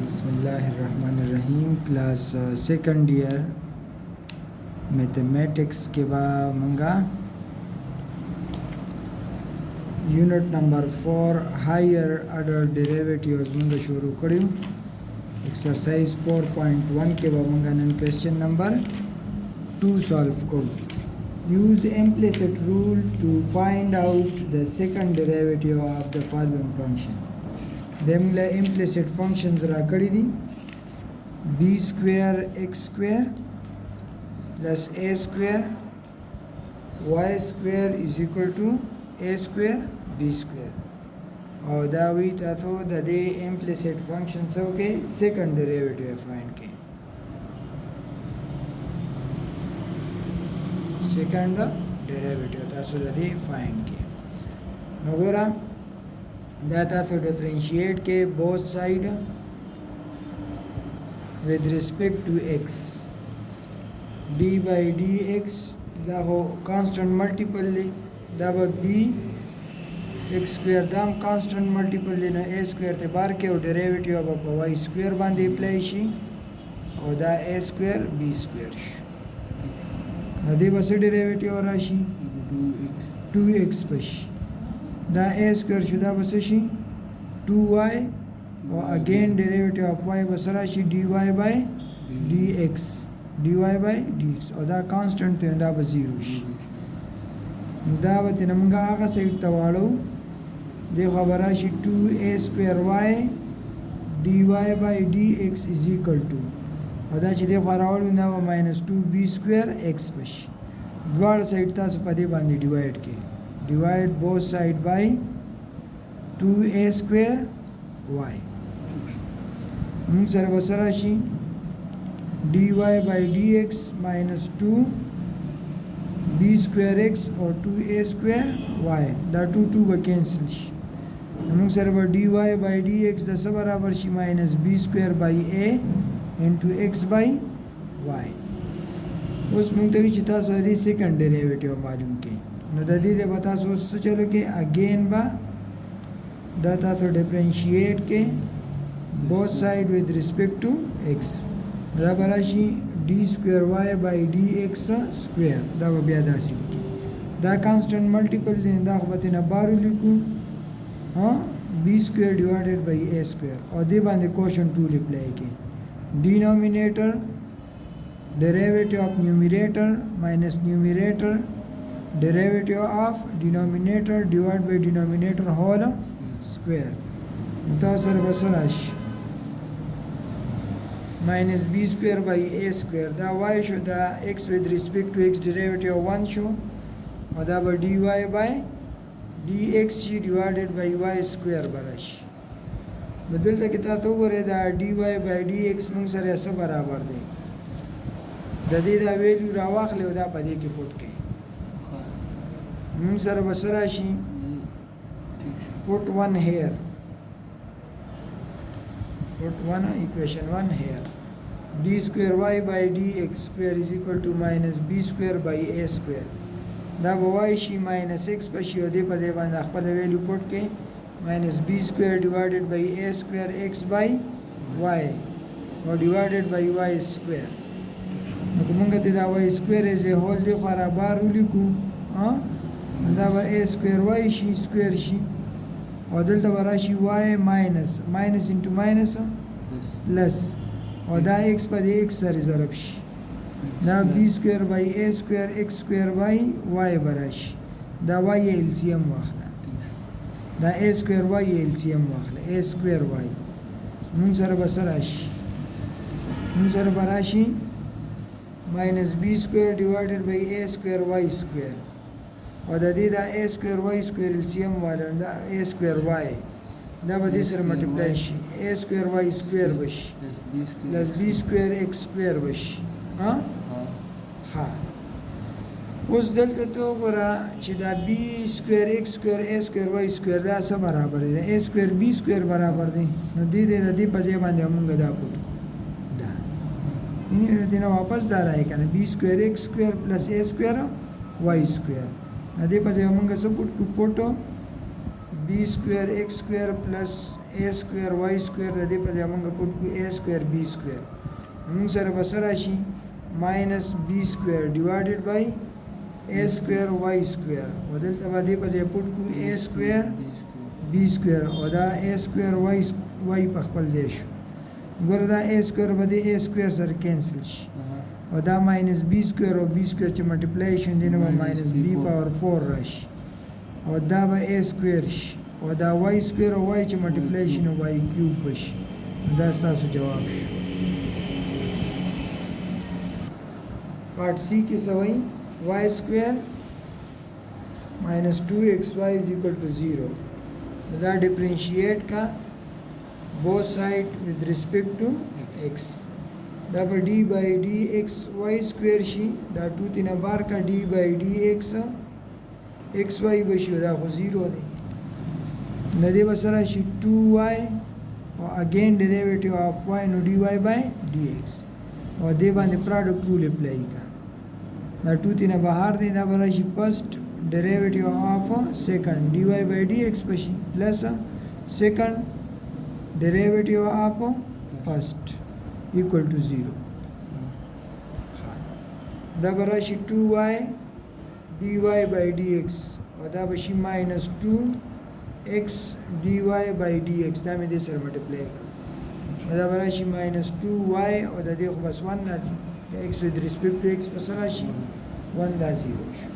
बिस्मिल्लाहिर्रहमानिर्रहीम। Class second year mathematics के बाद मंगा unit number 4 higher order derivatives मंगा शुरू करूँ। एक्सरसाइज 4.1 के बाद मंगा नन क्वेश्चन नंबर 2 सॉल्व करूँ। Use implicit rule to find out the second derivative of the following function. देमला implicit functions रा करी दी b square x square plus a square y square is equal to a square b square और दावी ताथो दे implicit functions हो के second derivative find के second derivative तासो दे find के नगोरा that to differentiate के both side with respect to x d by dx दा हो constant multiple ले दा b x square दाम constant multiple ले ना a square ते बार के और derivative अब y square बांधे apply शी और दा a square b square अदे बस derivative और आशी 2x बशी दा a square शुदा बस शी 2y और again derivative of y बस राशी dy by dx और दा constant थे दा बस 0 शी दा बते नमगा आगा साइड तवालो देखो बराशी 2a square y dy by dx is equal to और दा ची देखो रावलो ना minus 2b square x बश द्वार साइड ता पदे बांधे डिवाइड के divide both side by 2a square y sir बसराशी dy by dx minus 2 b square x और 2a square y दा 2 बा cancel sir dy by dx दा सब बराबर she minus b square by a into x by y उस मुंतवी चिता सो सेकंड डेरिवेटिव मालूम के नदी दे बता सोच चलो कि अगेन बा दाता तो डिफरेंशिएट के both side with respect to x दा बराशी d square y by dx square दा बिया दासी लिखी दा कांस्टेंट मल्टीपल दे दा बतिना बारू लिखूं हां b square divided by a square और दे बांधे क्वेश्चन 2 अप्लाई के denominator derivative of numerator minus numerator derivative of denominator divided by denominator whole square मुतासर बसराश minus b square by a square दा y शो दा x with respect to x derivative 1 शो और दा by dy by dx she divided by y square बराश बदल तक कितना तो करे दा dy by dx मंग सर ऐसा बराबर दे ददी दा वैल्यू रावाख ले दा पदे के पुट के सर बसराशी put one here put one equation 1 here d square y by dx square is equal to minus b square by a square दा y शी minus x पशी और दे पदे बांध अखपल वैल्यू पुट के minus b square divided by a square x by y और divided by y square नकुमंगा ते दा y square as a whole दे खारा बार लिखूं हाँ दा a square y she square she और दलता बराशी y minus into minus plus और दा x पर x सर ज़रब शी दा b square by a square x square by y बराशी दा y LCM वाखला दा a square y LCM वाखला a square y सर बराशी minus b square divided by a square y square और दा a square y square LCM वाला दा a square y दा बदे सर मल्टीप्लाई शी a square y square बश plus b square x square बश हाँ हाँ उस दल तो बरा चिदा b square x square a square y square दा सब बराबर है a square b square बराबर दे नदी दे नदी पजे बांधे हम गदा पुट को दा इन्हें देना वापस दा रहा है क्या b square x square plus a square y square नदी पजे हम गदा सब पुट को पोटो B square X square plus A square Y square د دې په ځای موږ پټ کړو a سکویر b سکویر موږ سره به څه راشي ماینس b سکویر ډیوایډډ بای a سکویر y سکویر او دلته به دې په ځای پټ کړو a سکویر b سکویر او دا a سکویر y په خپل ځای شو ګوره دا a سکویر به د a سکویر سره کینسل شي او دا ماینس b سکویر او b سکویر چې ملټیپلای شي نو به ماینس b پاور 4 راشي او دا به a سکویر شي او دا y سکویر او y چې ملټیپلای شي نو y کیوب بشي دا ستاسو جواب شو پارت سی کې څه وایي y سکویر minus 2xy is equal to 0 دا ډیفرنشیټ کا both side with respect to x دا به d by dx y square شي دا 2 تینا بار کا d by dx xy بشي دا خو 0 دی د دې بسره شي 2y او again derivative of y نو dy by dx او دې باندې product rule apply کا دا 2 تینا بهر دی دا به شي first derivative of second dy by dx بشي plus second derivative of first equal to 0 دا به راشي 2y dy by dx او دا به شي minus 2x dy by dx دا مې دې سره ملټیپلای کړو دا به راشي minus 2y او د دې خو بس 1 راځي د x with respect to x بس راشي 1 دا 0 شو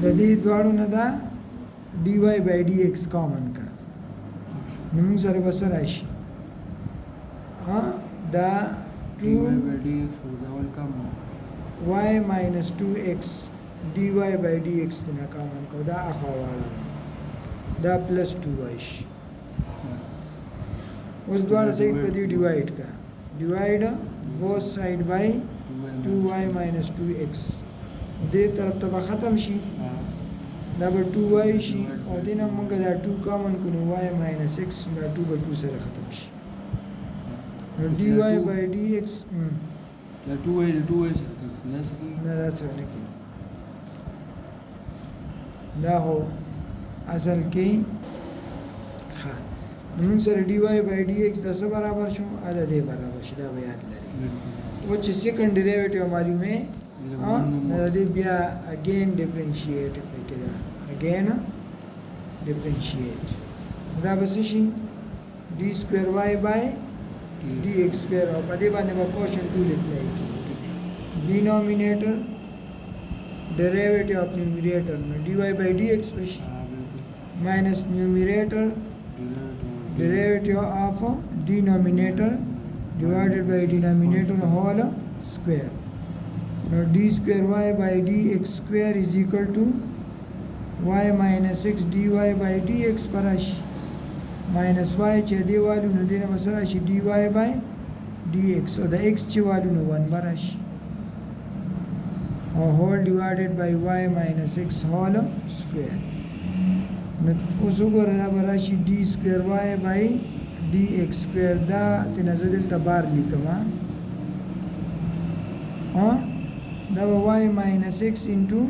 د دې دواړو نه دا dy by dx کامن کا نو موږ سره بس راشي دا 2 y minus 2x dy by dx نه کامن کو دا اخواله دا plus 2y شي اوس دواړه سایډ په دې ډیوایډ کا ډیوایډ both side by 2y minus 2x دې طرف ته به ختم شي دا به 2y شي او دې نه موږ دا 2 کامن کړو y minus x دا 2 به 2 سره ختم شي نو dy by dx دا 2y د 2y سره نه دا څه نه کوي دا هو اصل کې ها موږ سره dy by dx د څه برابر شو اده دې برابر شي دا به یاد لري او چې سیکنډ ډیریویټیو معلومه نو دې بیا اگین ډیفرنشیټ وکړه اگین ډیفرنشیټ دا به شي d سکویر y by dx square او په دې باندې به کوشن ټول اپلای کړئ denominator derivative of numerator نو dy by dx بشي minus numerator derivative of denominator divided by denominator whole square نو d square y by dx square is equal to y minus x dy by dx پراشي minus y چې دی والو نو دینه وسره شي dy by dx او د x چې والو نو 1 براشي او whole divided by y minus x whole square نو اوس وګوره دا براشي d square y by dx square دا تنزل د بار لیکم دا y minus x into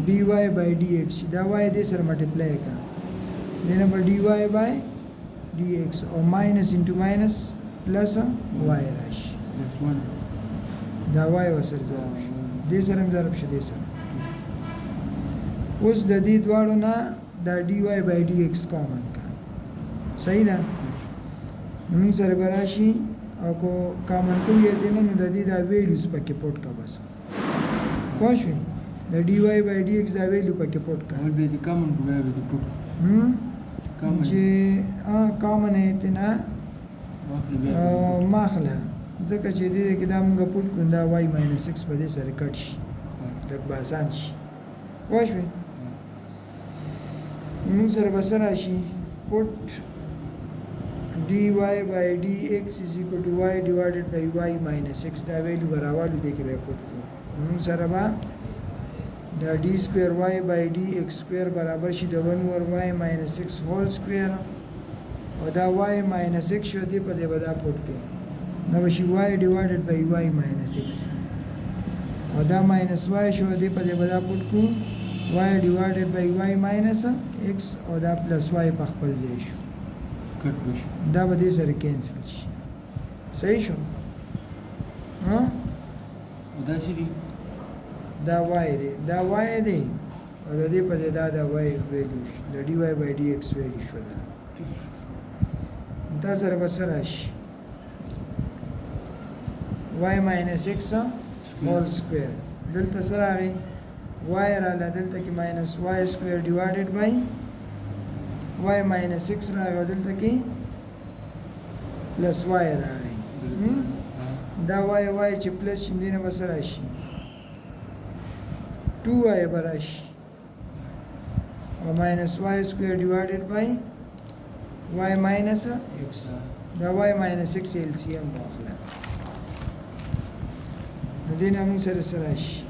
dy by dx دا y دې سره ملټیپلای کا then by dy by dx or minus into minus plus y rashi plus 1 دا y وسره ضرب شي دې سره ضرب شي دې سره اوس د دې دواړو نه دا dy by dx کامن کا صحیح ده موږ سره براشي او کو کامن کوی دې نه نو د دې دا ویلیوز پکې پټ کا بس واښوي د dy by dx دا ویلیو پکې پټ کا ول به دې کامن کوی به دې پټ چې کامن ایتنا ماخله ځکه چې دې کې دا موږ پټ کړو دا y minus x په دې سره کټ شي لږ باسان شي واښوي موږ سره بس راشي put dy by dx is equal to y divided by y minus x دا ویلیو براوالو دې کې به پټ کړو موږ سره به دا d square y by dx square برابر شي د 1 over y minus x whole square او دا y minus x شو دی په دې بدا پټ کې دا به شي y divided by y minus x او دا minus y شو دی په دې بدا پټ کو y ډیوایډډ بای y ماینس x او دا پلس y په خپل ځای شو کټ بشي دا به دې سره کینسل شي صحیح شو ها او دا څه دي دا y دی دا y دی او د دې په ځای دا د y ویلیو شو د dy by dx ویلیو شو دا سره به څه راشي y minus x whole square دلته څه راغی y راله دلته کې minus y square divided by y minus x راغی او دلته کې plus y راغی دا y چې پلس شي دینه به څه راشي 2y به راشي او minus y square divided by y minus x دا y minus x LCM واخله نو دې نه موږ سره سره راشي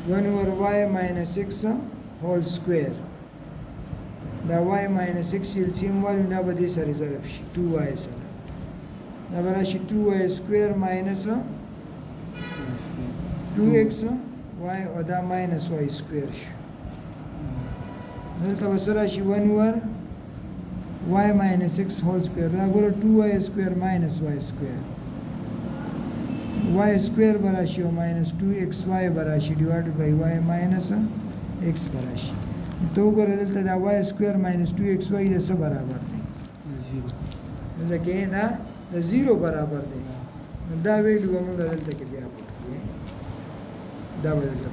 1 over y minus x whole square دا y minus x LCM والو دا به دې سره ضرب شي 2y سره دا به راشي 2y square minus 2x y او دا minus y square شو دلته به څه راشي 1 over y minus x whole square دا ګوره 2y square minus y square y square به راشي او minus 2xy به راشي divided by y minus x به راشي ته وګوره دلته دا y square minus 2xy د څه برابر دی دلته کې دا د 0 برابر دی نو دا ویلو موږ دلته کې بیا پټ کړو دا به دلته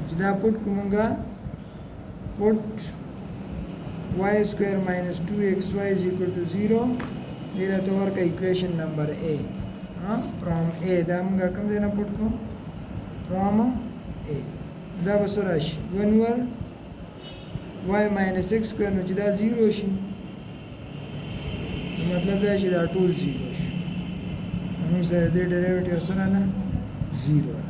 چې دا پټ کومګه put y square minus 2xy is equal to 0 دې ته ورکه equation number a from a دا موږ کوم ځای نه پټ کو from a دا به سره شي 1 over y minus x square نو چې دا 0 شي مطلب دا چې دا ټول 0 شي نو زه دې ډیریویټیو سره نه 0